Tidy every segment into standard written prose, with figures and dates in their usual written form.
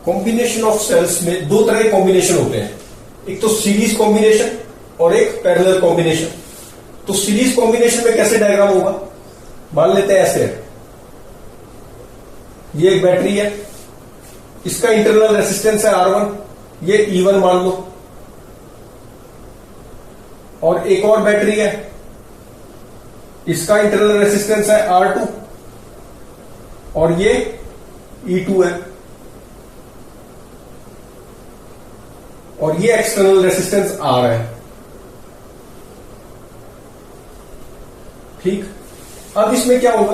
Combination of sales में दो तरह के कॉम्बिनेशन होते हैं, एक तो सीरीज कॉम्बिनेशन और एक पैरेलल कॉम्बिनेशन। तो सीरीज कॉम्बिनेशन में कैसे डायग्राम होगा, मान लेते हैं ऐसे, ये एक बैटरी है, इसका इंटरनल रेसिस्टेंस है R1, ये E1 मान लो, और एक और बैटरी है, इसका इंटरनल रेसिस्टेंस है R2 और ये E2 है, और ये एक्सटर्नल रेसिस्टेंस R है। ठीक, अब इसमें क्या होगा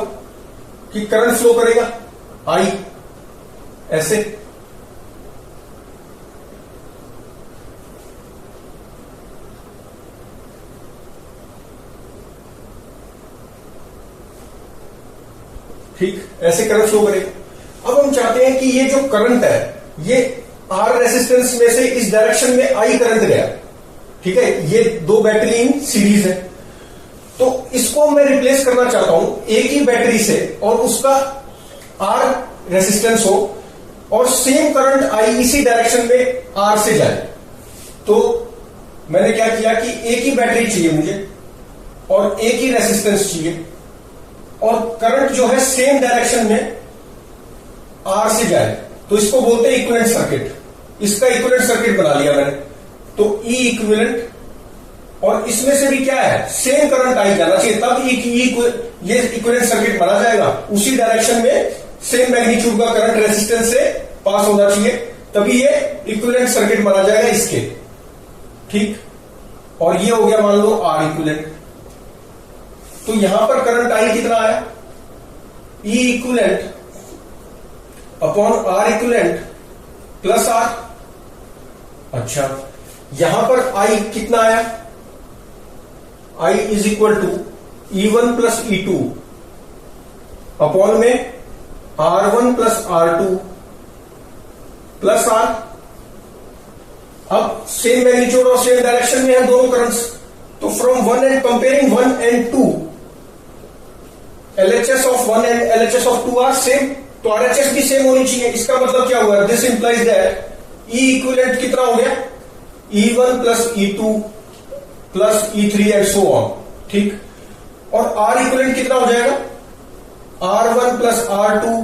कि करंट फ्लो करेगा I ऐसे, ठीक, ऐसे करंट फ्लो करेगा। अब हम चाहते हैं कि ये जो करंट है ये R रेसिस्टेंस में से इस डायरेक्शन में I करंट गया, ठीक है, ये दो बैटरी इन सीरीज है, तो इसको मैं रिप्लेस करना चाहता हूं एक ही बैटरी से और उसका R रेसिस्टेंस हो और सेम करंट I इसी डायरेक्शन में R से जाए। तो मैंने क्या किया कि एक ही बैटरी चाहिए मुझे और एक ही रेसिस्टेंस चाहिए और करंट जो है सेम डायरेक्शन में R से जाए, तो इसको बोलते हैं इक्विवेलेंट सर्किट। इसका इक्विवेलेंट सर्किट बना लिया मैंने, तो E इक्विवेलेंट, और इसमें से भी क्या है, सेम करंट I जाना चाहिए, तब ये इक्विवेलेंट सर्किट बना जाएगा। उसी डायरेक्शन में सेम मैग्नीट्यूड का करंट रेसिस्टेंस से पास होना चाहिए, तभी ये इक्विवेलेंट सर्किट बना जाएगा इसके। ठीक, और ये हो गया मान लो R इक्विवेलेंट। तो यहां पर करंट I कितना आया, E equivalent upon R equivalent plus R। अच्छा, यहां पर I कितना आया, I is equal to E1 plus E2 upon में R1 plus R2 plus R। अब सेम मैग्नीट्यूड और सेम डायरेक्शन में है दोनों करंट्स, तो from one and comparing 1 and 2, LHS of 1 and LHS of 2 are same, तो RHS भी same होनी चाहिए। इसका मतलब क्या हुआ, this implies that E equivalent कितना हो गया, E1 plus E2 plus E3 and so on. ठीक, और R इक्विवेलेंट कितना हो जाएगा, R1 plus R2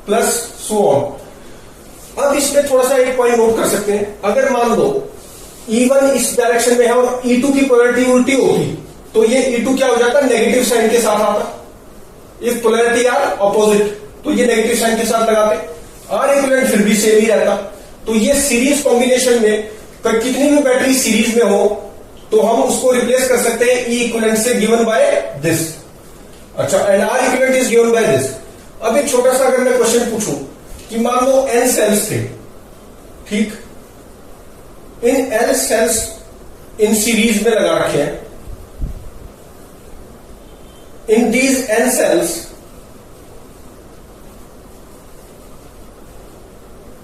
plus so on. अब इसमें थोड़ा सा एक पॉइंट नोट कर सकते हैं, अगर मान लो E1 इस डायरेक्शन में है और E2 की पोलैरिटी उल्टी होती, तो ये E2 क्या हो जाता, नेगेटिव साइन के साथ आता। इफ पोलैरिटी आर अपोजिट तो ये नेगेटिव साइन के साथ लगाते, R इक्विवेलेंट फिर भी सेम ही रहता। तो ये सीरीज कॉम्बिनेशन में कितनी भी बैटरी सीरीज में हो तो हम उसको रिप्लेस कर सकते हैं E इक्विवेलेंट से, गिवन बाय दिस। अच्छा, and R equivalent is given by this. अब एक छोटा सा अगर मैं क्वेश्चन पूछूं कि मान लो N सेल्स थे, ठीक, इन N सेल्स इन सीरीज में लगा रखे हैं, in these N cells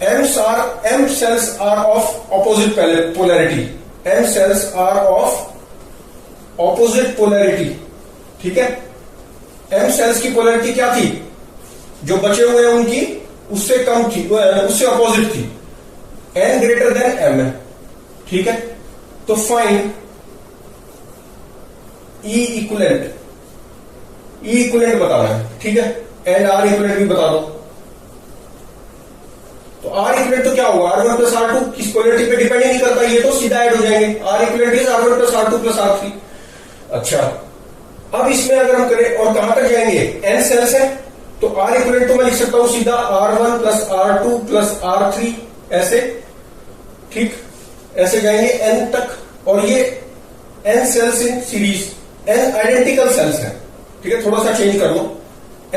M cells are of opposite polarity, M cells are of opposite polarity। ठीक है, M cells की पोलैरिटी क्या थी, जो बचे हुए हैं उनकी उससे कम थी, उससे अपोजिट थी, N ग्रेटर देन M है। ठीक है, तो find E equivalent, E equivalent बताना है, ठीक है, एंड R इक्विवेलेंट भी बता दो। तो R इक्विवेलेंट तो क्या होगा, R1 प्लस R2, किस पोलैरिटी पे डिपेंड ही नहीं करता, ये तो सीधा ऐड हो जाएंगे। R equivalent is R1 plus R2 plus R3। अच्छा, अब इसमें अगर हम करें और कहां तक जाएंगे, N सेल्स है, तो R इक्विवेलेंट तो मैं लिख सकता हूं सीधा R1 plus R2 plus R3 ऐसे। ठीक, ऐसे जाएंगे N तक, और ये N cells in series, N identical cells है। ठीक है, थोड़ा सा चेंज कर लो,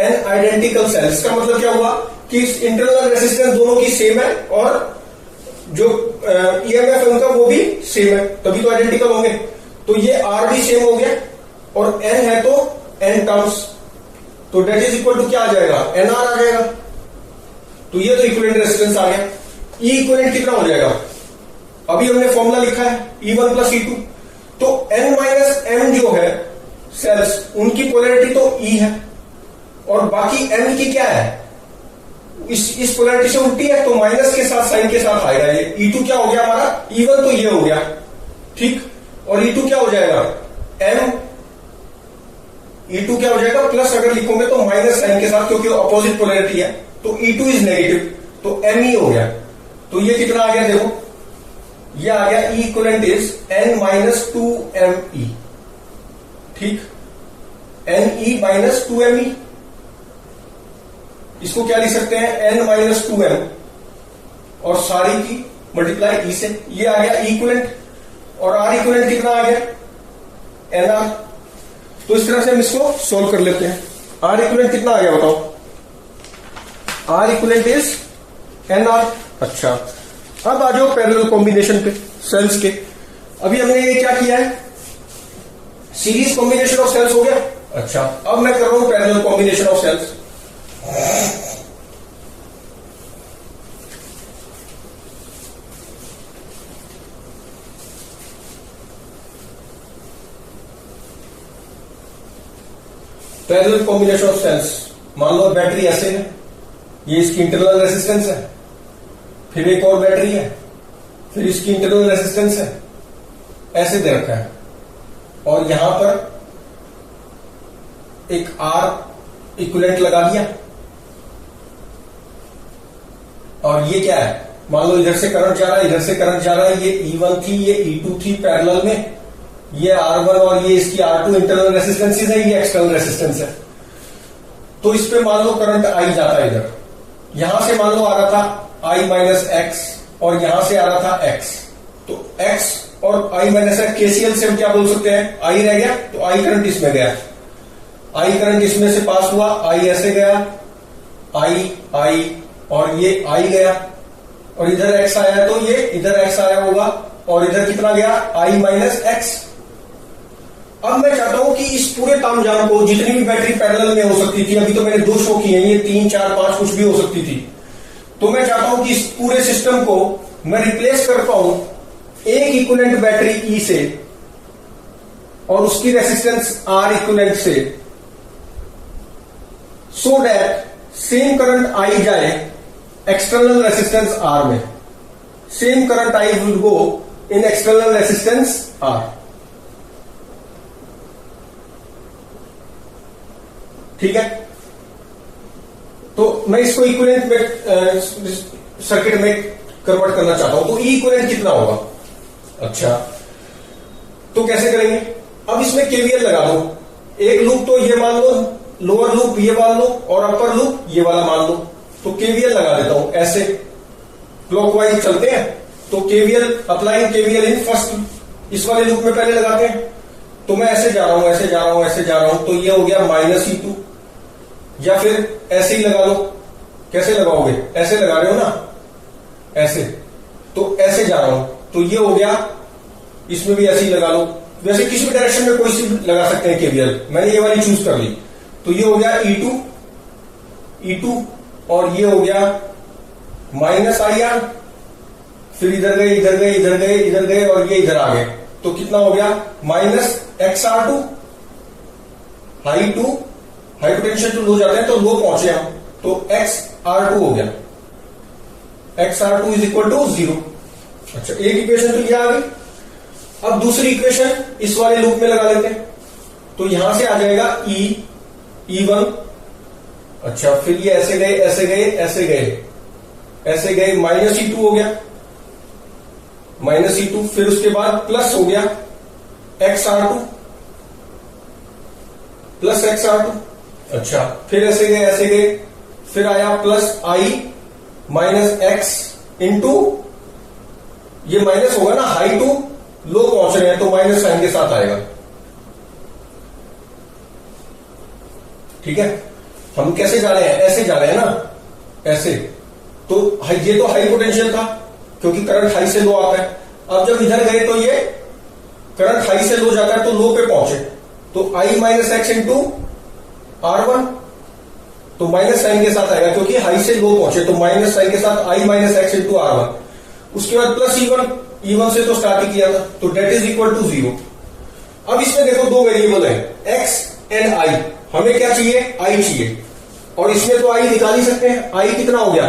N आइडेंटिकल सेल्स का मतलब क्या हुआ कि इंटरनल रेसिस्टेंस दोनों की सेम है और जो EMF है उनका वो भी सेम है, तभी तो आइडेंटिकल होंगे। तो ये R भी सेम हो गया और N है तो N टर्म्स, तो डेट इज इक्वल टू क्या आ जाएगा, NR आ जाएगा। तो ये तो इक्विवेलेंट रेसिस्टेंस आ गया। E इक्विवेलेंट कितना हो जाएगा, अभी हमने फॉर्मूला लिखा है E1 प्लस E2, तो N माइनस M जो है सेल्स, उनकी पोलैरिटी तो E है और बाकी M की क्या है, इस पोलैरिटी से उल्टी है तो माइनस के साथ साइन के साथ आएगा ये। E2 क्या हो गया हमारा, E1 तो ये हो गया, ठीक, और E2 क्या हो जाएगा, M, E2 क्या हो जाएगा प्लस, अगर लिखोगे तो माइनस साइन के साथ, क्योंकि अपोजिट पोलैरिटी है, तो E2 इज नेगेटिव, तो Me हो गया। तो ये कितना आ गया देखो, ये आ गया E equivalent is N minus 2Me, ठीक, Ne माइनस 2Me। इसको क्या लिख सकते हैं, N माइनस 2M, और सारी की मल्टीप्लाई E से, ये आ गया इक्वलेंट, और R इक्वलेंट कितना आ गया, NR। तो इस तरह से हम इसको सोल्व कर लेते हैं। R इक्वलेंट कितना आ गया बताओ, R इक्वलेंट इज NR। अच्छा, अब आ जाओ पैरेलल कॉम्बिनेशन पे सेल्स के। अभी हमने ये क्या किया है, सीरीज कॉम्बिनेशन ऑफ सेल्स हो गया। अच्छा, अब मैं कर रहा हूं parallel combination of cells. Parallel combination of cells, मान लो बैटरी ऐसे है, ये इसकी इंटरनल रेसिस्टेंस है, फिर एक और बैटरी है, फिर इसकी इंटरनल रेसिस्टेंस है, ऐसे दे रखा है, और यहां पर एक R इक्विवेलेंट लगा दिया। और ये क्या है, मान लो इधर से करंट जा रहा है, इधर से करंट जा रहा है, ये E1 थी, ये E2 थी पैरेलल में, ये R1 और ये इसकी R2 इंटरनल रेसिस्टेंसेस है, ये एक्सटर्नल रेसिस्टेंस है। तो इस पे मान लो करंट I जाता है इधर, यहां से मान लो आ रहा था I माइनस एक्स, और यहां से आ रहा था X, तो X और I माइनस एक्स KCL से हम क्या बोल सकते हैं, I रह गया, तो I करंट इसमें गया, I करंट इसमें से पास हुआ, I ऐसे गया, I और ये I गया, और इधर X आया, तो ये इधर X आया होगा, और इधर कितना गया, I माइनस एक्स। अब मैं चाहता हूं कि इस पूरे तामझाम को, जितनी भी बैटरी पैरेलल में हो सकती थी, अभी तो मैंने 2 शो किए हैं, ये 3, 4, 5 कुछ भी हो सकती थी, तो मैं चाहता हूं कि इस पूरे सिस्टम को मैं रिप्लेस कर पाऊं एक इक्विवेलेंट बैटरी E से और उसकी रेसिस्टेंस R इक्विवेलेंट से, so that same current I जाए एक्सटर्नल रेसिस्टेंस R में, same current I will go in external resistance R। ठीक है, तो मैं इसको इक्विवेलेंट में सर्किट में कन्वर्ट करना चाहता हूं, तो E इक्विवेलेंट कितना होगा। अच्छा, तो कैसे करेंगे, अब इसमें KVL लगा दो, एक लूप तो ये मान लो, लोअर लूप ये मान लो, और अपर लूप ये वाला मान लो, तो KVL लगा देता हूं, ऐसे क्लॉकवाइज चलते हैं, तो KVL applying KVL in first, इस वाले लूप में पहले लगाते हैं, तो मैं ऐसे जा रहा हूं, ऐसे जा रहा हूं, ऐसे जा रहा हूं, तो ये हो गया माइनस E2, या फिर ऐसे ही लगा लो, कैसे लगाओगे, ऐसे लगा रहे हो ना, ऐसे, तो ऐसे जा रहा हूं, तो ये हो गया, इसमें भी ऐसे ही लगा लो, वैसे किसी भी डायरेक्शन में कोई सी लगा सकते हैं KVL, मैंने ये वाली चूज कर ली, तो ये हो गया E2, और ये हो गया माइनस IR, फिर इधर गए, इधर गए, इधर गए, इधर गए, और ये इधर आ गए, तो कितना हो गया, माइनस XR2, हाई पोटेंशियल जो लो जाते हैं, तो लो पहुंचे हम, तो XR2 हो गया, XR2 इज इक्वल टू 0। अच्छा, एक इक्वेशन तो ये आ गई। अब दूसरी इक्वेशन इस वाले लूप में लगा लेते हैं, तो यहां से आ जाएगा E1। अच्छा, फिर ये ऐसे गए, ऐसे गए, ऐसे गए, ऐसे गए, माइनस E2 हो गया, माइनस E2, फिर उसके बाद प्लस हो गया XR2, प्लस XR2। अच्छा, फिर ऐसे गए, ऐसे गए, फिर आया plus I minus x into, ये माइनस होगा ना, हाई टू लो पहुंच रहे हैं, तो माइनस साइन के साथ आएगा। ठीक है, हम कैसे जा रहे हैं, ऐसे जा रहे हैं ना, ऐसे, तो ये तो हाई पोटेंशियल था, क्योंकि करंट हाई से लो आता है। अब जब इधर गए तो ये करंट हाई से लो जाता है, तो लो पे पहुंचे, तो I minus x into R1, तो माइनस साइन के साथ आएगा, क्योंकि हाई से लो पहुंचे, तो माइनस साइन के साथ I minus x into R1। उसके बाद प्लस E1 से तो स्टार्ट ही किया था, तो डेट इज इक्वल टू 0। अब इसमें देखो 2 वेरिएबल है, X एंड I। हमें क्या चाहिए, I चाहिए, और इसमें तो आई निकाल ही सकते हैं। आई कितना हो गया,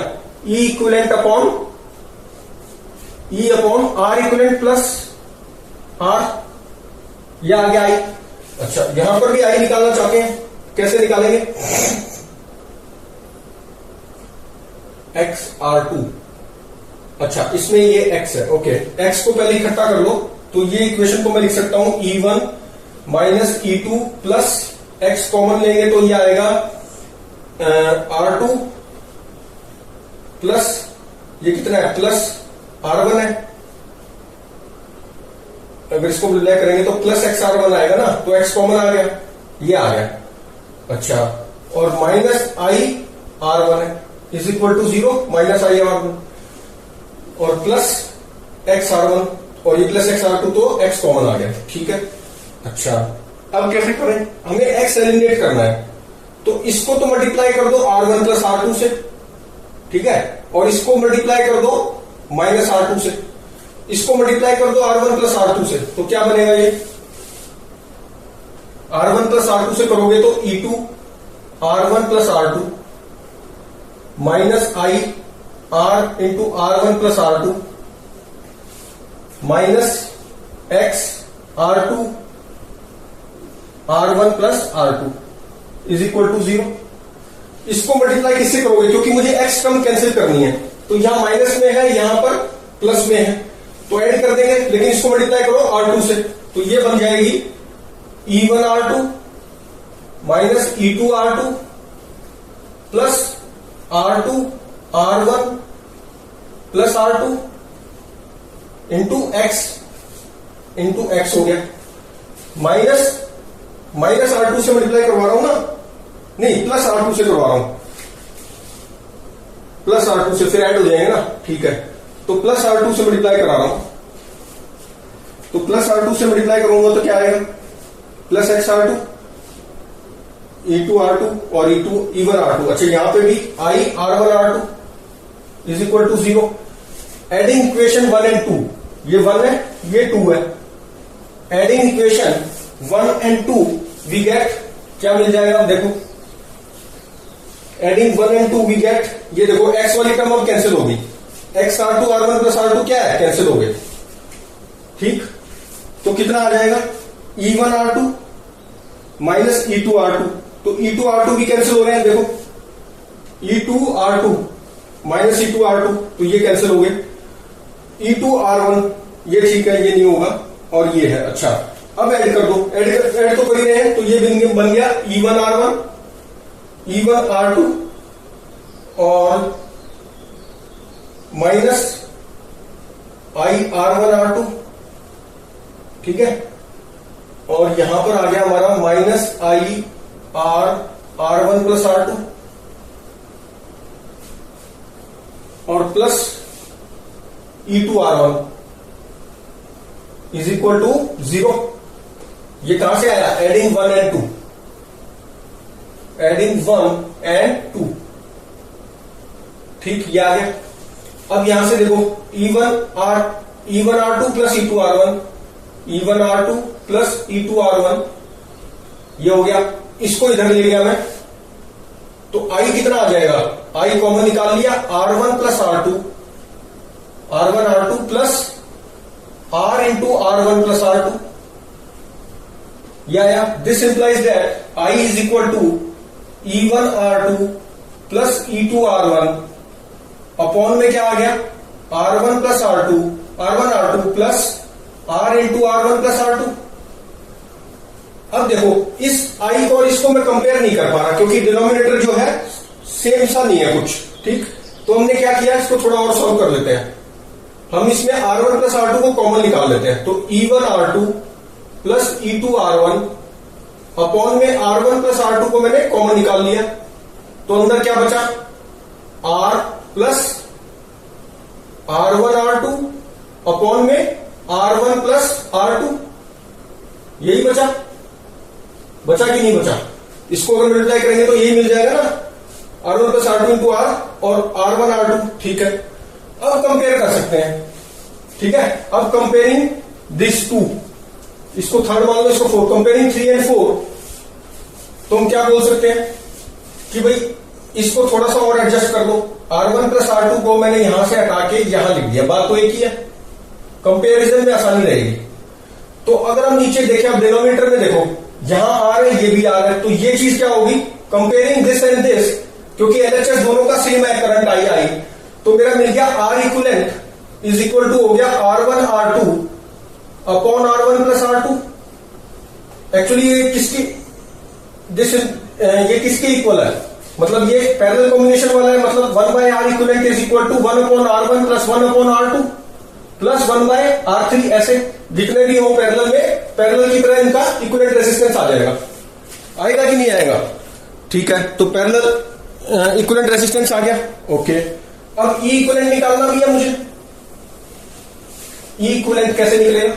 E equivalent upon R equivalent plus R, यह आ गया आई। अच्छा, यहां पर भी आई निकालना चाहते हैं, कैसे निकालेंगे, एक्स आर टू। अच्छा, इसमें ये x है, ओके, x को पहले इकट्ठा कर लो, तो ये इक्वेशन को मैं लिख सकता हूं E1 minus E2 plus x common लेंगे तो ये आएगा R2 प्लस ये कितना है, प्लस R1 है। अगर इसको मल्टीप्लाई करेंगे तो प्लस x R1 आएगा ना, तो x कॉमन आ गया, ये आ गया। अच्छा, और माइनस I R1 है is equal to 0 minus I R1 और प्लस एक्स R1 और ये प्लस एक्स R2, तो x कॉमन आ गया, ठीक है। अच्छा, अब कैसे करें, हमें x एलिमिनेट करना है, तो इसको तो मल्टीप्लाई कर दो R1 प्लस R2 से, ठीक है, और इसको मल्टीप्लाई कर दो माइनस R2 से, इसको मल्टीप्लाई कर दो R1 प्लस R2 से, तो क्या बनेगा, ये R1 प्लस R2 से करोगे तो E2 R1 plus R2 minus I R into R1 plus R2 minus x R2 R1 plus R2 is equal to 0। इसको मल्टीप्लाई किससे करोगे, क्योंकि मुझे एक्स टर्म कैंसिल करनी है, तो यहां माइनस में है, यहां पर प्लस में है, तो ऐड कर देंगे, लेकिन इसको मल्टीप्लाई करो R2 से, तो ये बन जाएगी E1 R2 minus E2 R2 plus R2 R1 plus R2 into x हो गया, माइनस R2 से मल्टीप्लाई करवा रहा हूं ना, नहीं प्लस R2 से करवा रहा हूं, प्लस R2 से फिर ऐड हो जाएंगे ना, ठीक है, तो प्लस R2 से मल्टीप्लाई करा रहा हूं, तो प्लस R2 से मल्टीप्लाई करूंगा तो क्या आएगा, plus x R2 E2 R2 और E1 R2। अच्छा, यहां पे भी I R1 R2 is equal to 0। Adding equation 1 and 2, ये 1 है ये 2 है, adding equation 1 and 2 we get, क्या मिल जाएगा, देखो एडिंग 1 एंड 2 वी गेट, ये देखो x वाली टर्म अब कैंसिल हो गई, x R2 R1 plus R2 क्या है, कैंसिल हो गए, ठीक, तो कितना आ जाएगा, E1 R2 minus E2 R2, तो E2 R2 भी कैंसिल हो रहे हैं, देखो E2 R2 minus E2 R2, तो ये कैंसिल हो गए, E2 R1 ये ठीक है, ये नहीं होगा, और ये है। अच्छा, अब ऐड कर दो, ऐड तो कर ही रहे हैं, तो ये बन गया E1 R1 E1 R2 और माइनस I R1 R2, ठीक है, और यहां पर आ गया हमारा minus I R1 plus R2 और plus E2 R1 is equal to 0। ये कहां से आया, एडिंग 1 एंड 2, एडिंग 1 एंड 2, ठीक, ये आ गया। अब यहां से देखो E1 R2 plus E2 R1, E1 R2 plus E2 R1, ये हो गया, इसको इधर ले गया मैं, तो I कितना आ जाएगा, I कॉमन निकाल लिया, R1 plus R1 R2 plus R into R1 plus R2, या this implies that I is equal to E1 R2 plus E2 R1 upon में क्या आ गया, R1 plus R2 plus R into R1 plus R2। अब देखो इस I को और इसको मैं कंपेयर नहीं कर पा रहा, क्योंकि डिनोमिनेटर जो है सेम सा नहीं है कुछ, ठीक, तो हमने क्या किया, इसको थोड़ा और सॉल्व कर लेते हैं, हम इसमें R1 प्लस R2 को कॉमन निकाल लेते हैं, तो E1 R2 plus E2 R1 upon में R1 प्लस R2 को मैंने कॉमन निकाल लिया, तो अंदर क्या बचा, R plus R1 R2 upon में R1 प्लस R2, यही बचा कि नहीं बचा, इसको अगर मल्टीप्लाई करेंगे तो यही मिल जाएगा ना, R1 plus R2 into R और R1 R2, ठीक है। अब कंपेयर कर सकते हैं, ठीक है, अब कंपेयरिंग दिस टू, इसको थर्ड मान लो, इसको 4, कंपेयरिंग 3 एंड 4, तो हम क्या बोल सकते हैं कि भाई इसको थोड़ा सा और एडजस्ट कर लो। R1 प्लस R2 को मैंने यहां से हटा के यहां लिख दिया, बात तो एक ही है, कंपेरिजन में आसानी रहेगी। तो अगर हम नीचे देखें, अब डिनोमिनेटर में देखो, यहां R है, ये भी R है, तो ये चीज क्या होगी, कंपेयरिंग दिस एंड दिस, क्योंकि LHS दोनों का सेम है करंट आई, तो मेरा मिल गया R equivalent is equal to हो गया R1 R2 upon R1 plus R2। Actually ये किसकी ये किसके इक्वल है, मतलब ये पैरेलल कॉम्बिनेशन वाला है, मतलब 1 by R equivalent is equal to 1 upon R1 plus 1 upon R2 plus 1 by R3। ऐसे जितने भी हो पैरेलल में, पैरेलल की तरह इनका इक्विवेलेंट रेजिस्टेंस आ जाएगा, आएगा कि नहीं आएगा? ठीक है, तो पैरेलल इक्विवेलेंट रेजिस्टेंस आ गया। ओके, अब ई इक्विवेलेंट निकालना भी है मुझे। ई इक्विवेलेंट कैसे निकलेगा?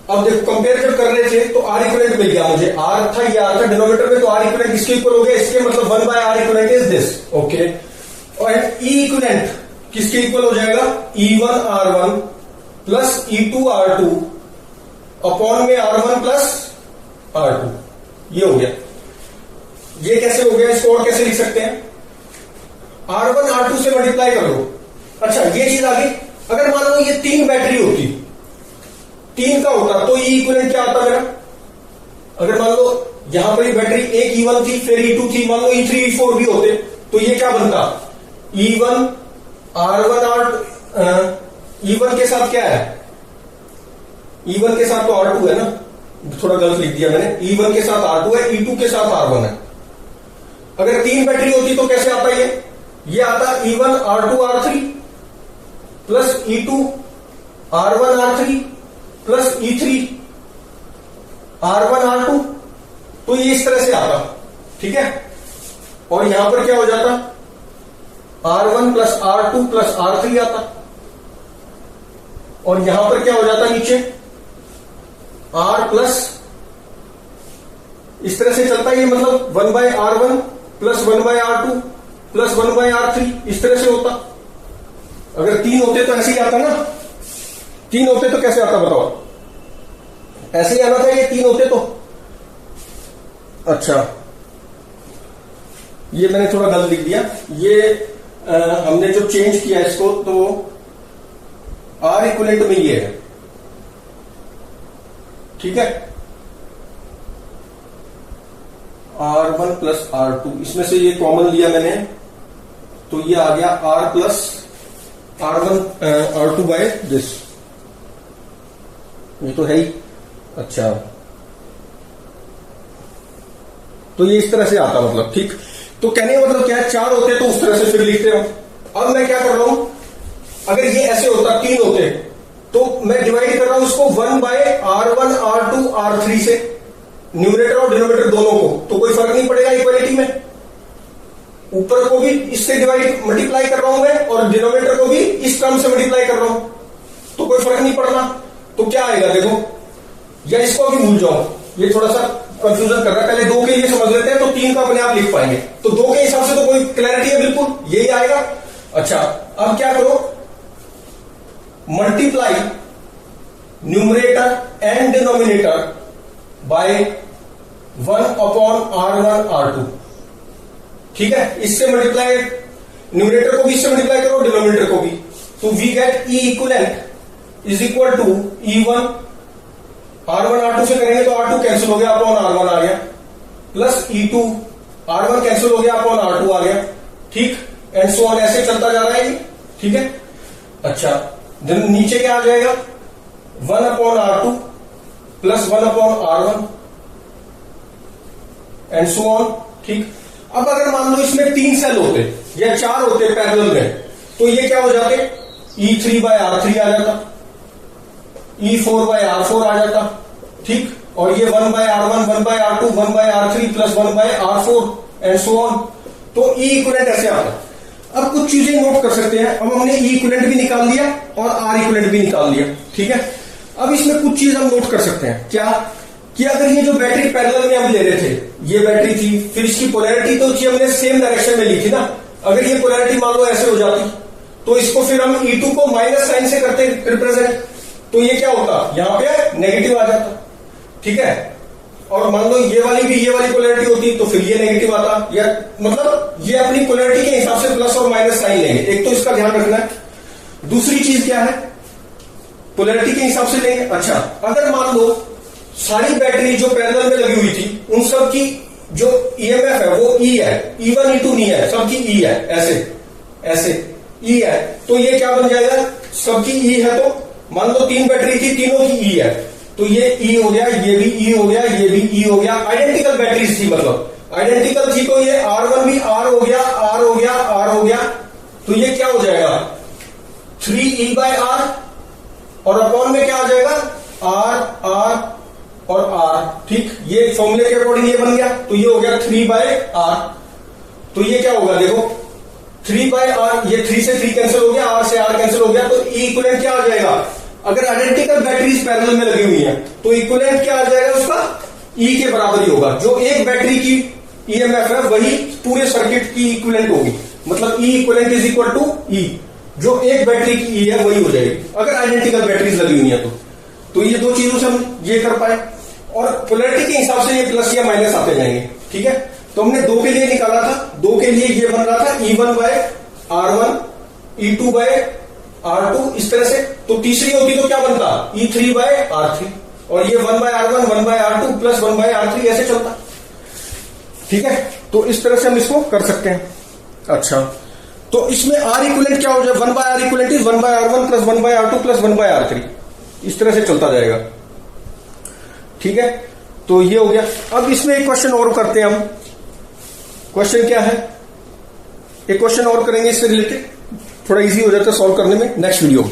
अब देखो, कंपेयर जब कर रहे थे तो R इक्विवेलेंट मिल गया मुझे, R था, ये R था डिनोमिनेटर में, तो R इक्विवेलेंट किसके इक्वल हो गया, इसके, मतलब 1 by R equivalent is this. Okay, और ई इक्विवेलेंट किसके इक्वल हो जाएगा, E1 R1 plus E2 R2 upon में R1 प्लस R2। ये हो गया। ये कैसे हो गया, इसको और कैसे लिख सकते हैं, R1 R2 से मल्टीप्लाई कर लो। अच्छा, ये चीज आ गई। अगर मान लो ये 3 बैटरी होती, 3 का होता, तो ई इक्विवेलेंट क्या आता मेरा? अगर मान लो यहां पर बैटरी एक E1 थी, फिर E2 थी, मान लो E3 E4 भी होते, तो ये क्या बनता, E1 R1 E1 के साथ क्या है, E1 के साथ तो R2 है ना, थोड़ा गलत लिख दिया मैंने, E1 के साथ R2 है, E2 के साथ R1 है। अगर 3 बैटरी होती तो कैसे आता ये आता E1 R2 R3 plus E2 R1 R3 plus E3 R1 R2, तो ये इस तरह से आता, ठीक है। और यहां पर क्या हो जाता, R1 plus R2 plus R3 आता, और यहां पर क्या हो जाता नीचे R प्लस, इस तरह से चलता है ये, मतलब 1 by R1 plus 1 by R2 plus 1 by R3, इस तरह से होता। अगर 3 होते तो ऐसे ही आता ना, 3 होते तो कैसे आता बताओ, ऐसे ही आना था, ये 3 होते तो। अच्छा, ये मैंने थोड़ा गलत लिख दिया, ये हमने जो चेंज किया इसको, तो R इक्विवेलेंट में ये है, ठीक है, R1 प्लस R2, इसमें से ये कॉमन लिया मैंने, तो ये आ गया R plus R1 R2 by this, ये तो है ही। अच्छा, तो ये इस तरह से आता, मतलब ठीक। तो कहने का मतलब क्या है, 4 होते तो उस तरह से फिर लिखते हो। अब मैं क्या कर रहा हूं, अगर ये ऐसे होता 3 होते, तो मैं डिवाइड कर रहा हूं इसको 1 बाय R1 R2 R3 से, न्यूमरेटर और डिनोमिनेटर दोनों को, तो कोई फर्क नहीं पड़ेगा इक्वालिटी में। ऊपर को भी इससे डिवाइड मल्टीप्लाई कर रहा हूं मैं, और डिनोमिनेटर को भी इस टर्म से मल्टीप्लाई कर रहा हूं, तो कोई फर्क नहीं पड़ना। तो क्या आएगा देखो, या इसको भी भूल जाओ, ये थोड़ा सा कंफ्यूजन कर रहा है, पहले 2 के लिए समझ लेते हैं, तो 3 का अपने आप लिख पाएंगे। तो 2 के हिसाब से तो कोई क्लैरिटी है, बिल्कुल यही आएगा। अच्छा, अब क्या करो, multiply numerator and denominator by 1 upon R1 R2, ठीक है। इससे मल्टीप्लाई, न्यूमरेटर को भी इससे मल्टीप्लाई करो, डिनोमिनेटर को भी, तो we get E equivalent is equal to E1 R1 R2 से करेंगे तो R2 कैंसिल हो गया, अपॉन R1 आ गया, प्लस E2 R1 कैंसिल हो गया, अपॉन R2 आ गया, ठीक, एंड सो ऑन, ऐसे चलता जा रहा है ये, ठीक है। अच्छा, नीचे क्या आ जाएगा, 1 upon R2 plus 1 upon R1 and so on, ठीक। अब अगर मान लो इसमें 3 सेल होते या 4 होते पैरेलल में, तो ये क्या हो जाते, E3 बाय R3 आ जाता, E4 बाय R4 आ जाता, ठीक, और ये 1 by R1 1 by R2 1 by R3 plus 1 by R4 and so on, तो ई इक्विवेलेंट ऐसे आता। अब कुछ चीजें नोट कर सकते हैं, अब हमने ई इक्विवेलेंट भी निकाल लिया और आर इक्विवेलेंट भी निकाल लिया, ठीक है। अब इसमें कुछ चीज हम नोट कर सकते हैं, क्या, कि अगर ये जो बैटरी पैरेलल में हम ले रहे थे, ये बैटरी थी, फिर इसकी पोलैरिटी तो हमने सेम डायरेक्शन में ली थी ना। अगर ये पोलैरिटी मान लो ऐसे हो जाती, तो इसको फिर हम E2 को माइनस साइन से करते रिप्रेजेंट, तो ये क्या होता, यहां पे नेगेटिव आ जाता, ठीक है। और मान लो ये वाली भी ये वाली पोलैरिटी होती तो फिर ये नेगेटिव आता, या मतलब ये अपनी पोलैरिटी के हिसाब से प्लस और माइनस साइन लेंगे। एक तो इसका ध्यान रखना है। दूसरी चीज क्या है, पोलैरिटी के हिसाब से लेंगे। अच्छा, अगर मान लो सारी बैटरी जो पैरेलल में लगी हुई थी उन सब की जो ईएमएफ है वो ई है, E1 E2 नहीं है, सबकी ई है, ऐसे ई है, तो ये क्या बन जाएगा, सबकी ई है तो मान लो 3 बैटरी थी, तीनों की ई है, तो ये ई हो गया, ये भी ई हो गया, ये भी ई हो गया। आइडेंटिकल बैटरीज थी, मतलब आइडेंटिकल थी तो ये R1 भी R हो गया, R हो गया, R हो गया, तो ये क्या हो जाएगा 3E/R, और अपॉन में क्या आ जाएगा R और R। ठीक, ये फॉर्मूले के अकॉर्डिंग ये बन गया, तो ये हो गया 3/R। तो ये क्या होगा, देखो 3/R, ये 3 से 3 कैंसिल हो गया, R से R कैंसिल हो गया, तो E इक्विवेलेंट क्या आ जाएगा। अगर आइडेंटिकल बैटरीज पैरेलल में लगी हुई है तो इक्विवेलेंट क्या आ जाएगा उसका, E के बराबर ही होगा। जो एक बैटरी की ईएमएफ है वही पूरे सर्किट की इक्विवेलेंट होगी, मतलब E equivalent is equal to E, जो एक बैटरी की E है वही हो जाएगी अगर आइडेंटिकल बैटरीज लगी हुई है तो ये दो चीजों से हम ये कर पाए। और पोलैरिटी के हिसाब से ये प्लस या माइनस आते जाएंगे। ठीक है, तो हमने 2 के लिए निकाला था, 2 के लिए ये बन रहा था E1/R1 E2/R2 इस तरह से। तो तीसरी होती तो क्या बनता E3/R3, और ये 1/R1 1/R2 प्लस 1/R3 ऐसे चलता। ठीक है, तो इस तरह से हम इसको कर सकते हैं। अच्छा, तो इसमें R इक्विवेलेंट क्या हो जाए, 1/R equivalent is 1/R1 plus 1/R2 plus 1/R3, इस तरह से चलता जाएगा। ठीक है, तो ये हो गया। अब इसमें एक क्वेश्चन और करते हैं हम। क्वेश्चन क्या है, एक क्वेश्चन और करेंगे इससे रिलेटेड, थोड़ा इजी हो जाता है सॉल्व करने में नेक्स्ट वीडियो में।